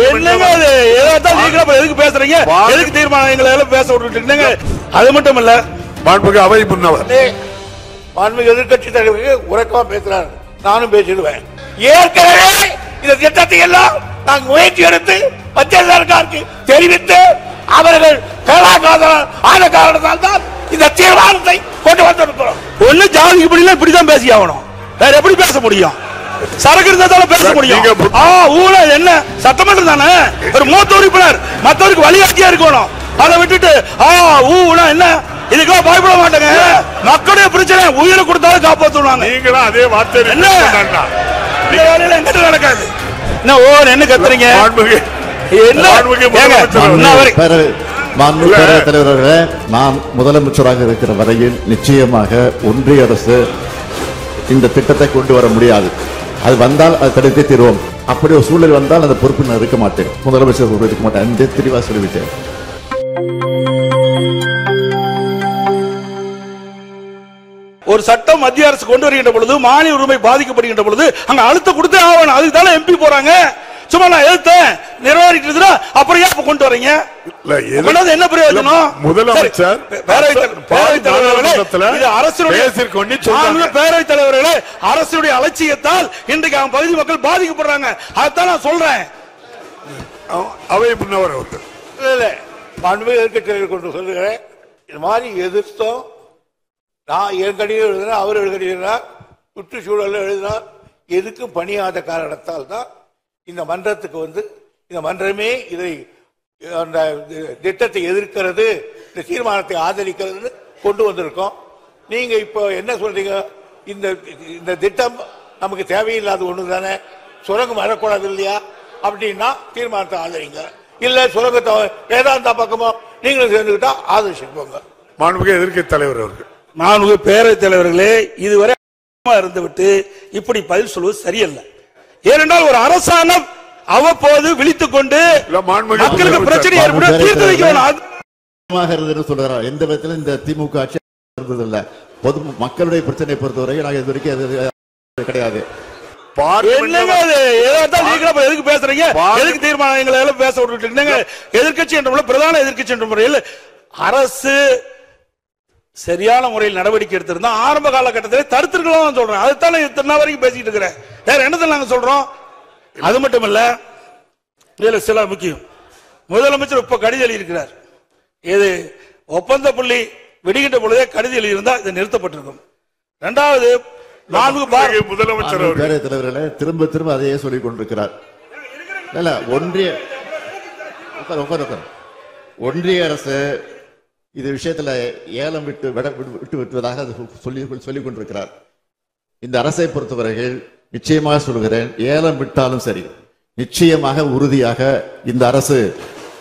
என்னங்க எதுக்கு பேசுறீங்க? எதுக்கு தீர்மானம் எங்களை எல்லாம் பேச விட்டுட்டு? அது மட்டும் இல்ல, மாண்புமிகு அவை முன்னவர் மாண்புமிகு எதிர்கட்சி தலைவருக்கு உறக்கமா பேசுறாரு, நானும் பேசிடுவேன். ஏற்கனவே இந்த திட்டத்தை எல்லாம் நாங்கள் முயற்சி எடுத்து மத்திய சர்க்காருக்கு தெரிவித்து அவர்கள் ஆன காரணத்தால் தான் இந்த தீர்மானத்தை கொண்டு வந்திருக்கிறோம். ஒண்ணு ஜாதிக்கு இப்படிலாம் இப்படிதான் பேசி ஆகணும், வேற எப்படி பேச முடியும்? சரக்கு இருந்தாலும் பேச முடியும். ஊழல் என்ன சட்டமன்றம் தானே, ஒரு மூத்த உறுப்பினர் மற்றவருக்கு வழிகாட்டியா இருக்கணும். அதை விட்டுட்டு ஊழல் என்ன, இதுக்கெல்லாம் பயப்பட மாட்டாங்க. மக்களுடைய பிரச்சனை உயிரை கொடுத்தாலும் காப்பாற்றுவாங்க. நீங்களும் அதே வார்த்தை என்ன நடக்காது? என்ன கத்துறீங்க? தலைவர்களே, நான் முதலமைச்சராக இருக்கிற வரையில் நிச்சயமாக ஒன்றிய அரசு இந்த திட்டத்தை கொண்டு வர முடியாது. அது வந்தால் அது தடுத்தே தீர்வோம். அப்படி ஒரு சூழல் வந்தால் அந்த பொறுப்பு நான் இருக்க மாட்டேன், முதலமைச்சர் இருக்க மாட்டேன் என்று தெளிவாக சொல்லிவிட்டேன். ஒரு சட்டம் மத்திய அரசு கொண்டு வருகின்ற பொழுது மாநில உரிமை பாதிக்கப்படுகின்ற பொழுது அங்க அழுத்தம் கொடுத்தே ஆகணும். அதுக்கு தானே எம்பி போறாங்க. சும்மா நான் எழுத்தேன் நிறைவேறிட்டு அப்புறம் ஏன் கொண்டு வரீங்க? என்ன பிரயோஜனம்? முதலமைச்சர் பேரவைத் தலைவர்களே, அரசுடைய அலட்சியத்தால் இன்றைக்கு அவன் பகுதி மக்கள் பாதிக்கப்படுறாங்க. அதான் நான் சொல்றேன். அவை முன்னவர் மாண்புமிகு எதிர்க்கட்சியை கொண்டு சொல்லுகிறேன். இது மாதிரி எதிர்த்தோம். நான் என் கடிதம் எழுதினா, அவர் எழுதினார், சுற்றுச்சூழல் எழுதினார். எதுக்கும் பணியாத காரணத்தால் தான் இந்த மன்றத்துக்கு வந்து இந்த மன்றமே இதை அந்த திட்டத்தை எதிர்க்கிறது, இந்த தீர்மானத்தை ஆதரிக்கிறது கொண்டு வந்திருக்கோம். நீங்க இப்போ என்ன சொல்றீங்க? இந்த திட்டம் நமக்கு தேவையில்லாத ஒண்ணு தானே, சுரங்கம் வரக்கூடாது இல்லையா அப்படின்னா தீர்மானத்தை ஆதரிங்க. இல்ல சுரங்கத்தை வேதாந்தா பக்கமோ நீங்களும் சேர்ந்துக்கிட்டா ஆதரிச்சுக்கோங்க. மாண்புமிகு எதிர்க்கட்சி தலைவர் அவர்கள், மாண்புமிகு பேரவைத் தலைவர்களே, இதுவரை இருந்துவிட்டு இப்படி பதில் சொல்வது சரியல்ல. ஏனென்றால் ஒரு அரசாங்கம் அவ்வப்போது விழித்துக் கொண்டு மக்களுக்கு பிரச்சனை ஏற்படும் தீர்த்து வைக்கணும் சொல்றார். எந்த விதத்திலும் இந்த திமுக ஆட்சி இருந்ததில்லை. பொது மக்களுடைய பிரச்சனை பொறுத்தவரை நாங்கள் இது வரைக்கும் கிடையாது. எதுக்கு பேசுறீங்க? எதுக்கு தீர்மானம் எங்களை எல்லாம் பேச விட்டுட்டு? எதிர்கட்சி என்ற முறையில், பிரதான எதிர்கட்சி என்ற முறையில் அரசு சரியான முறையில் நடவடிக்கை எடுத்திருந்தா ஆரம்ப காலகட்டத்தில் தடுத்திருக்கலாம் சொல்றேன். அதுதான் இத்தனை வரைக்கும் பேசிட்டு இருக்கிறேன். வேற என்னதான் நாங்க சொல்றோம்? அது மட்டும் இல்ல, இதுல சில முக்கியம். முதலமைச்சர் இப்ப கடிதம் எழுதியிருக்கிறார். இது ஒப்பந்த புள்ளி விடுகின்ற பொழுதே கடிதம் எழுதியிருந்தா இது நிறுத்தப்பட்டிருக்கும். இரண்டாவது, முதலமைச்சர் பேரவைத் தலைவர்களே திரும்ப திரும்ப அதையே சொல்லிக் கொண்டிருக்கிறார். ஒன்றிய அரசு இது விஷயத்துல ஏலம் விட்டு விட்டுவதாக சொல்லிக் கொண்டிருக்கிறார். இந்த அரசை பொறுத்தவரையில் நிச்சயமாக சொல்கிறேன், ஏலம் விட்டாலும் சரி, நிச்சயமாக உறுதியாக இந்த அரசு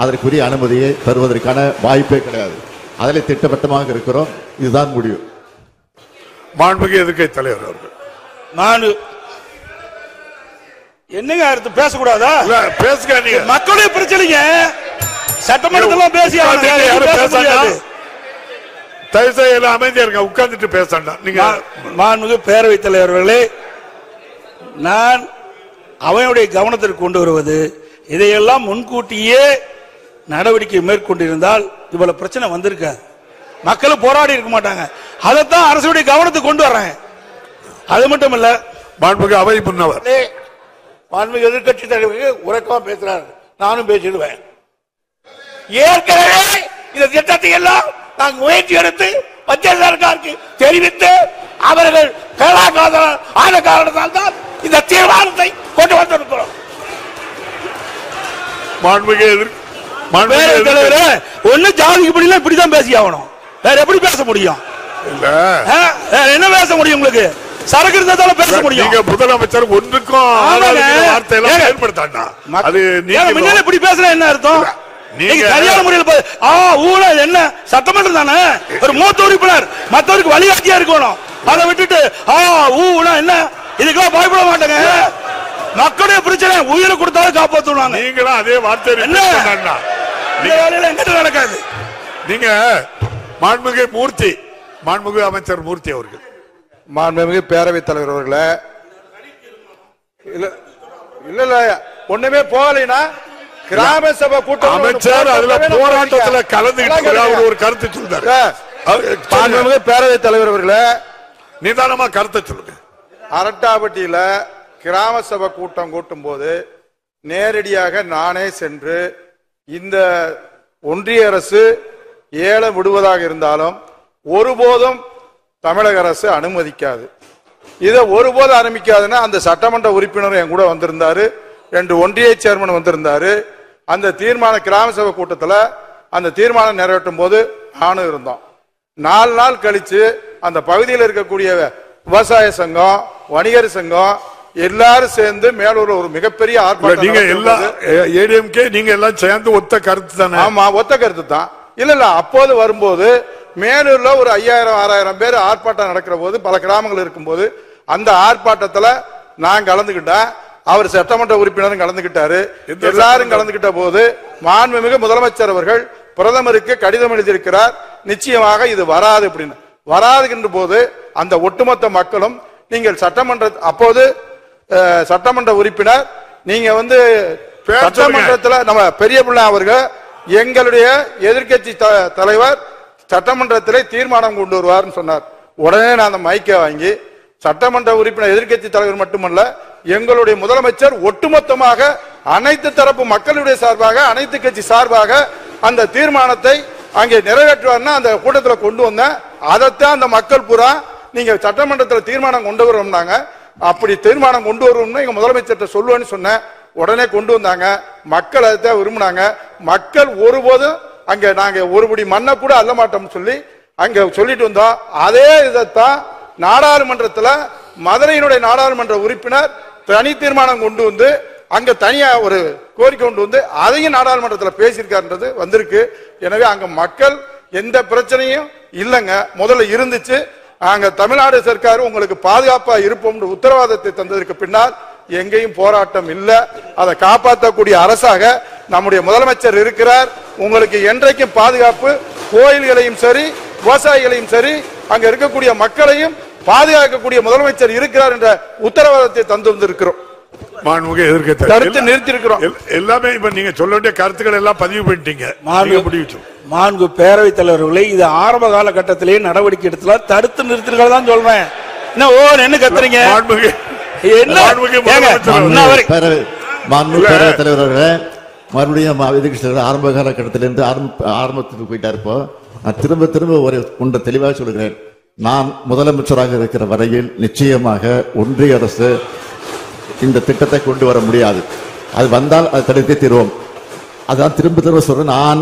அதற்குரிய அனுமதியை தருவதற்கான வாய்ப்பே கிடையாது. அதில் திட்டவட்டமாக இருக்கிறோம். இதுதான் முடிவு. மாண்புமிகு எதிர்க்கட்சி தலைவர் அவர்கள், என்னங்க அடுத்து பேசக்கூடாதா? பேசுங்க. மக்களுடைய பிரச்சனைங்க சட்டமன்றத்தில் பேசி அமைதியா இருக்க, உட்கார்ந்துட்டு பேசண்டா. நீங்க மாண்புமிகு பேரவைத் தலைவர்களே, நான் அவையுடைய கவனத்திற்கு கொண்டு வருவது, இதையெல்லாம் முன்கூட்டியே நடவடிக்கை மேற்கொண்டிருந்தால் இவ்வளவு பிரச்சனை வந்திருக்காது, மக்கள் போராடி இருக்க மாட்டாங்க. அதைத்தான் அரசுடைய கவனத்துக்கு கொண்டு வர்றேன். அது மட்டும் இல்ல, மாண்புமிகு அவை முன்னவர் மாண்புமிகு எதிர்க்கட்சி தலைவருக்கு உறக்கமா பேசுறாரு, நானும் பேசிடுவேன். ஏற்கனவே இந்த திட்டத்தை எல்லாம் நாங்கள் முயற்சி எடுத்து மத்திய சர்க்காருக்கு தெரிவித்து அவர்கள் ஆன காரணத்தால் தான் இந்த தீர்மானத்தை கொண்டு வந்திருக்கிறோம். ஒண்ணு ஜாதிக்கு இப்படிலாம் இப்படிதான் பேசி ஆகணும், வேற எப்படி பேச முடியும்? என்ன பேச முடியும்? உங்களுக்கு சரக்கு இருந்தாலும் பேச முடியும். முதலமைச்சர் ஒன்றுக்கும் வார்த்தையெல்லாம் பயன்படுத்தாண்டா. அது முன்னாடி இப்படி பேசுற என்ன அர்த்தம்? சரியான முறையில் ஊழல் என்ன சட்டமன்றம் தானே, ஒரு மூத்த உறுப்பினர் மற்றவருக்கு வழிகாட்டியா இருக்கணும். அதை விட்டுட்டு ஊழல் என்ன, இதுக்கெல்லாம் பயப்பட மாட்டாங்க. மக்களுடைய பிரச்சனை உயிரை கொடுத்தாலும் காப்பாற்றுவாங்க. நீங்களும் அதே வார்த்தை என்ன நடக்காது? நீங்க மாண்புமிகு மூர்த்தி, மாண்புமிகு அமைச்சர் மூர்த்தி அவர்கள், மாண்புமிகு பேரவைத் தலைவர் அவர்களே, இல்ல இல்ல ஒண்ணுமே போகலைன்னா கிராம சபை கூட்டம் அமைச்சர் அதுல போராட்டத்துல கலந்துக்கிட்டு ஒரு கருத்து சொல்றாரு. பேரவைத் தலைவர் அவர்களே, நிதானமா கருத்தை சொல்லுங்க. அரட்டாப்பட்டியில கிராம சபை கூட்டம் கூட்டும் போது நேரடியாக நானே சென்று இந்த ஒன்றிய அரசு ஏலம் விடுவதாக இருந்தாலும் ஒருபோதும் தமிழக அரசு அனுமதிக்காது. இதை ஒருபோதும் அனுமதிக்காதுன்னா அந்த சட்டமன்ற உறுப்பினர் என் கூட வந்திருந்தாரு, 2 ஒன்றிய சேர்மன் வந்திருந்தாரு. அந்த தீர்மான கிராம சபை கூட்டத்தில் அந்த தீர்மானம் நிறைவேற்றும் போது நானும் இருந்தோம். 4 நாள் கழிச்சு அந்த பகுதியில் இருக்கக்கூடிய விவசாய சங்கம், வணிகர் சங்கம் எல்லாரும் சேர்ந்து மேலூர் ஒரு மிகப்பெரிய ஆர்ப்பாட்டம். நீங்க எல்லாம் ஏடிஎம்கே நீங்க எல்லாம் சேர்ந்து ஒத்த கருத்து தானே? ஆமா, ஒத்த கருத்து தான். இல்ல அப்போது வரும்போது மேலூர்ல ஒரு 5000-6000 பேர் ஆர்ப்பாட்டம் நடக்கிற போது, பல கிராமங்கள் இருக்கும்போது அந்த ஆர்ப்பாட்டத்துல நான் கலந்துகிட்டேன். அவர் சட்டமன்ற உறுப்பினரும் கலந்துகிட்டாரு. எல்லாரும் கலந்துகிட்ட போது மாண்புமிகு முதலமைச்சர் அவர்கள் பிரதமருக்கு கடிதம் எழுதியிருக்கிறார், நிச்சயமாக இது வராது அப்படின்னு. வராதுகின்ற போது அந்த ஒட்டுமொத்த மக்களும் நீங்கள் அப்போது சட்டமன்ற உறுப்பினர் நீங்க சட்டமன்றத்தில் நம்ம பெரிய பிள்ளை அவர்கள் எங்களுடைய எதிர்கட்சி தலைவர் சட்டமன்றத்தில் தீர்மானம் கொண்டு வருவார் சொன்னார். உடனே நான் அந்த மைக்கை வாங்கி சட்டமன்ற உறுப்பினர் எதிர்கட்சி தலைவர் மட்டுமல்ல எங்களுடைய முதலமைச்சர் ஒட்டுமொத்தமாக அனைத்து தரப்பு மக்களுடைய சார்பாக, அனைத்து கட்சி சார்பாக அந்த தீர்மானத்தை அங்கே நிறைவேற்றுவார்னா அந்த கூட்டத்தில் கொண்டு வந்தேன். அதைத்தான் அந்த மக்கள் பூரா நீங்க சட்டமன்றத்தில் தீர்மானம் கொண்டு வரோம்னாங்க. அப்படி தீர்மானம் கொண்டு வருவோம்னு எங்க முதலமைச்சர் சொல்லுவேன்னு சொன்னேன். உடனே கொண்டு வந்தாங்க. மக்கள் அதைத்தான் விரும்பினாங்க. மக்கள் ஒருபோதும் அங்க நாங்க ஒருபடி மண்ணை கூட அள்ள மாட்டோம்னு சொல்லி அங்க சொல்லிட்டு வந்தோம். அதே இதைத்தான் நாடாளுமன்றத்தில் மதுரையினுடைய நாடாளுமன்ற உறுப்பினர் தனி தீர்மானம் கொண்டு வந்து அங்க தனியா ஒரு கோரிக்கை கொண்டு வந்து அதையும் நாடாளுமன்றத்தில் பேசியிருக்காருன்றது வந்திருக்கு. எனவே அங்க மக்கள் எந்த பிரச்சனையும் இல்லைங்க. முதல்ல இருந்துச்சு. அங்க தமிழ்நாடு சர்க்கார் உங்களுக்கு பாதுகாப்பா இருப்போம் உத்தரவாதத்தை தந்ததற்கு பின்னால் எங்கேயும் போராட்டம் இல்லை. அதை காப்பாற்றக்கூடிய அரசாக நம்முடைய முதலமைச்சர் இருக்கிறார். உங்களுக்கு என்றைக்கும் பாதுகாப்பு, கோயில்களையும் சரி விவசாயிகளையும் சரி அங்க இருக்கக்கூடிய மக்களையும் பாதுகாக்கக்கூடிய முதலமைச்சர் இருக்கிறார் என்ற உத்தரவாதத்தை தந்து வந்திருக்கிறோம். கருத்து நிறுத்தி இருக்கிறோம். எல்லாமே இப்ப நீங்க சொல்ல வேண்டிய கருத்துக்கள் எல்லாம் பதிவு பண்ணிட்டீங்க. மாண்பு பேரவைத் தலைவர்களை இது ஆரம்ப காலகட்டத்திலேயே நடவடிக்கை எடுத்துல தடுத்து நிறுத்திருக்கிறதா சொல்றேன். என்ன கத்துறீங்க? பேரவைத் தலைவர்களே, மறுபடியும் ஆரம்ப காலகட்டத்திலிருந்து ஆரம்பத்துக்கு போயிட்டா இருப்போ நான் திரும்ப திரும்ப ஒரு ஒன்றை தெளிவாக சொல்கிறேன். நான் முதலமைச்சராக இருக்கிற வரையில் நிச்சயமாக ஒன்றிய அரசு இந்த திட்டத்தை கொண்டு வர முடியாது. அது வந்தால் அதை தடுத்தே தீர்வோம். அதான் திரும்ப திரும்ப சொல்றேன். நான்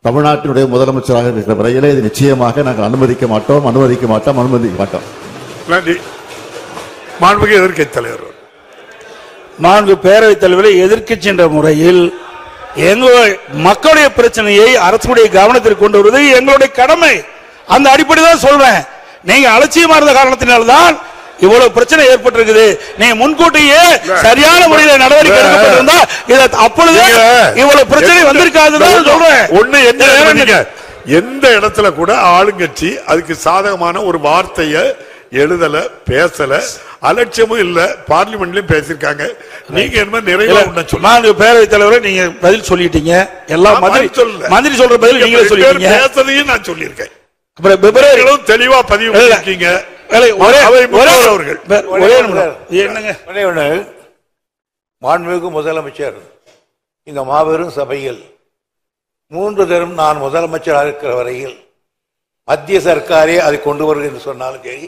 தமிழ்நாட்டினுடைய முதலமைச்சராக இருக்கிற வரையிலே இது நிச்சயமாக நாங்கள் அனுமதிக்க மாட்டோம். நன்றி. மாண்புமிகு எதிர்க்கட்சி தலைவர், மாண்பு பேரவைத் தலைவரை எதிர்க்கட்சி என்ற முறையில் எங்களுடைய மக்களுடைய பிரச்சனையை அரசுடைய கவனத்திற்கு கொண்டு வருவது எங்களுடைய கடமை. அந்த அடிப்படையில் சொல்றேன். நீங்க அலட்சியமா இருந்த காரணத்தினால்தான் இவ்வளவு பிரச்சனை ஏற்பட்டிருக்குது. நீங்க முன்கூட்டியே சரியான முறையில் நடவடிக்கை எடுக்கப்பட்டிருந்தா அப்பொழுது இவ்வளவு பிரச்சனை வந்திருக்காதுதான் சொல்றேன். ஒண்ணு எந்த இடத்துல கூட ஆளுங்கட்சி அதுக்கு சாதகமான ஒரு வார்த்தையை எழுதல, பேசல, அலட்சியமும் இல்ல. பார்லிமெண்ட்லயும் பேசிருக்காங்க. நீங்க என்ன நிறைய பேரவைத் தலைவரை நீங்க பதில் சொல்லிட்டீங்க. எல்லாம் மந்திரி சொல்ற பதில் நீங்களே சொல்லிட்டீங்க. பேசுறதையும் நான் சொல்லியிருக்கேன். அப்புறம் பிப்ரவரியிலும் தெளிவா பதிவு பண்ணிருக்கீங்க. மாண்புமிகு முதலமைச்சர் இந்த மாபெரும் சபையில் 3 தரம் நான் முதலமைச்சராக இருக்கிற வரையில் மத்திய சர்க்காரே அதை கொண்டு வருகிறது என்று சொன்னாலும் சரி,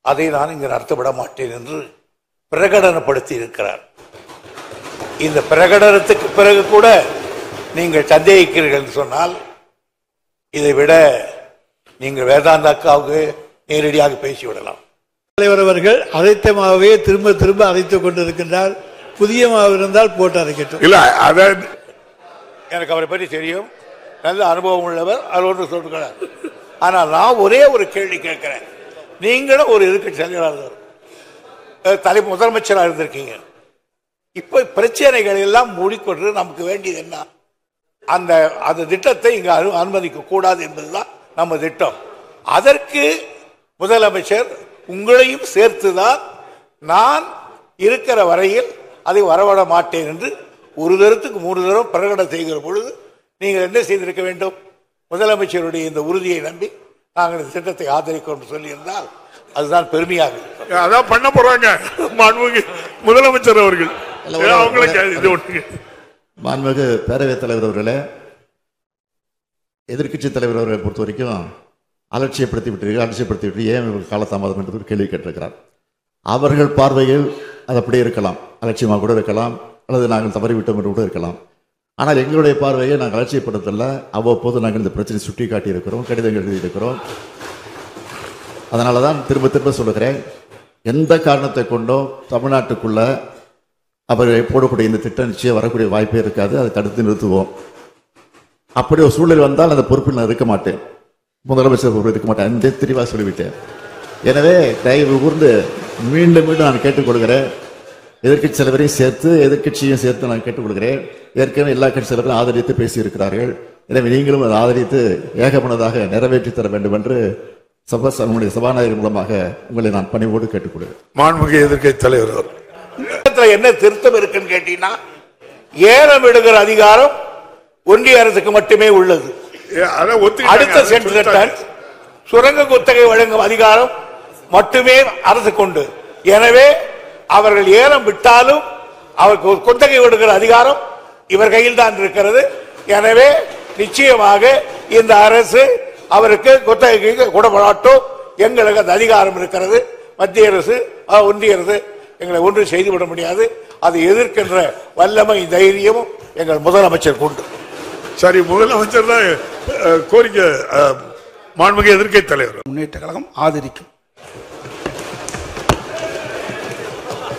அதை நான் இங்கு நடத்தப்பட மாட்டேன் என்று பிரகடனப்படுத்தி இருக்கிறார். இந்த பிரகடனத்துக்கு பிறகு கூட நீங்கள் சந்தேகிக்கிறீர்கள் என்று சொன்னால் இதை விட நீங்கள் வேதாந்தாக்காவுக்கு நேரடியாக பேசிவிடலாம். தலைவர் அவர்கள் அரைத்த மாவே திரும்ப திரும்ப அரைத்துக் கொண்டிருக்கின்றார். புதிய மாவு இருந்தால் போட்டு அரைக்கட்டும். இல்ல, எனக்கு அவரை பற்றி தெரியும். நல்ல அனுபவம் உள்ளவர். அது ஒன்று சொல்லுகிறார். ஆனால் நான் ஒரே ஒரு கேள்வி கேட்கிறேன். நீங்களும் ஒரு எதிர்க்கட்சி தலைவர் முதலமைச்சராக இருந்திருக்கீங்க. இப்ப பிரச்சனைகள் எல்லாம் மூடிக்கொண்டு நமக்கு வேண்டியது என்ன? அந்த திட்டத்தை இங்கு அனுமதிக்க கூடாது என்பதுதான் நம்ம திட்டம். அதற்கு முதலமைச்சர் உங்களையும் சேர்த்துதான் நான் இருக்கிற வரையில் அதை வரவிட மாட்டேன் என்று ஒரு தரத்துக்கு 3 தரம் பிரகடனம் செய்கிற பொழுது நீங்கள் என்ன செய்திருக்க வேண்டும்? முதலமைச்சருடைய இந்த உறுதியை நம்பி நாங்கள் இந்த திட்டத்தை ஆதரிக்கிறோம் சொல்லியிருந்தால் அதுதான் பெருமையாக இருக்கும். அதான் பண்ண போறாங்க மாண்புமிகு முதலமைச்சர் அவர்கள். மாண்புமிகு பேரவைத் தலைவர் அவர்களே, எதிர்க்கட்சி தலைவர் அவர்களை பொறுத்த வரைக்கும் அலட்சியப்படுத்தி விட்டு ஏன் காலதாமதம் என்று ஒரு கேள்வி கேட்டிருக்கிறார். அவர்கள் பார்வையில் அது அப்படியே இருக்கலாம், அலட்சியமாக கூட இருக்கலாம், அல்லது நாங்கள் தவறிவிட்டோம் என்று கூட இருக்கலாம். ஆனால் எங்களுடைய பார்வையை நாங்கள் அலட்சியப்படுத்தல. அவ்வப்போது நாங்கள் இந்த பிரச்சனை சுட்டி காட்டி இருக்கிறோம், கடிதங்கள் எழுதியிருக்கிறோம். அதனால தான் திரும்ப திரும்ப சொல்லுகிறேன், எந்த காரணத்தை கொண்டோ தமிழ்நாட்டுக்குள்ள அவர்கள் போடக்கூடிய இந்த திட்டம் நிச்சயம் வரக்கூடிய வாய்ப்பே இருக்காது. அதை தடுத்து நிறுத்துவோம். அப்படி ஒரு சூழல் வந்தால் அந்த பொறுப்பில் நான் இருக்க மாட்டேன், முதலமைச்சர் பொறுப்பு இருக்க மாட்டேன். அந்த தெளிவாக சொல்லிவிட்டேன். எனவே தயவு கூர்ந்து மீண்டும் மீண்டும் நான் கேட்டுக்கொள்கிறேன், எதிர்க்கட்சி தலைவரையும் சேர்த்து எதிர்க்கட்சியும் சேர்த்து நான் கேட்டுக்கொள்கிறேன். ஏற்கனவே எல்லா கட்சி தலைவரும் ஆதரித்து பேசியிருக்கிறார்கள். எனவே நீங்களும் அதை ஆதரித்து ஏகமனதாக நிறைவேற்றி தர வேண்டும் என்று நம்முடைய சபாநாயகர் மூலமாக உங்களை நான் பணிவோடு கேட்டுக்கொள்கிறேன். மாண்புமிகு எதிர்க்கட்சி தலைவர் என்ன திருத்தம் இருக்குன்னு கேட்டீங்கன்னா, ஏலம் எடுக்கிற அதிகாரம் ஒன்றிய அரசுக்கு மட்டுமே உள்ளது. அடுத்த சென்டர் சுரங்க குத்தகை வழங்கும் அதிகாரம் மட்டுமே அரசு கொண்டு. எனவே அவர்கள் ஏலம் விட்டாலும் அவருக்கு குத்தகை விடுகிற அதிகாரம் இவர் கையில் தான் இருக்கிறது. எனவே நிச்சயமாக இந்த அரசு அவருக்கு குத்தகைக்கு கூடப்படாட்டும். எங்களுக்கு அந்த அதிகாரம் இருக்கிறது. மத்திய அரசு ஒன்றிய அரசு எங்களை ஒன்றும் செய்துவிட முடியாது. அதை எதிர்க்கின்ற வல்லமை தைரியமும் எங்கள் முதலமைச்சர் கொண்டு. சரி, முதலமைச்சர் தான் கோரிக்கை. மாண்புமிகு எதிர்க்கட்சி தலைவர் முன்னேற்ற கழகம் ஆதரிக்கும்.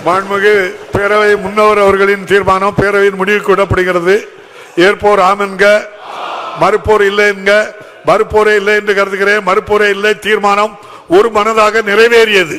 மாண்புமிகு பேரவை முன்னவர் அவர்களின் தீர்மானம் பேரவையின் முடிவுக்கு விடப்படுகிறது. ஏற்போர் ஆம் என்க, மறுப்போர் இல்லை என்க. மறுப்போரே இல்லை என்று கருதுகிறேன். மறுப்போரே இல்லை. தீர்மானம் ஒரு மனதாக நிறைவேறியது.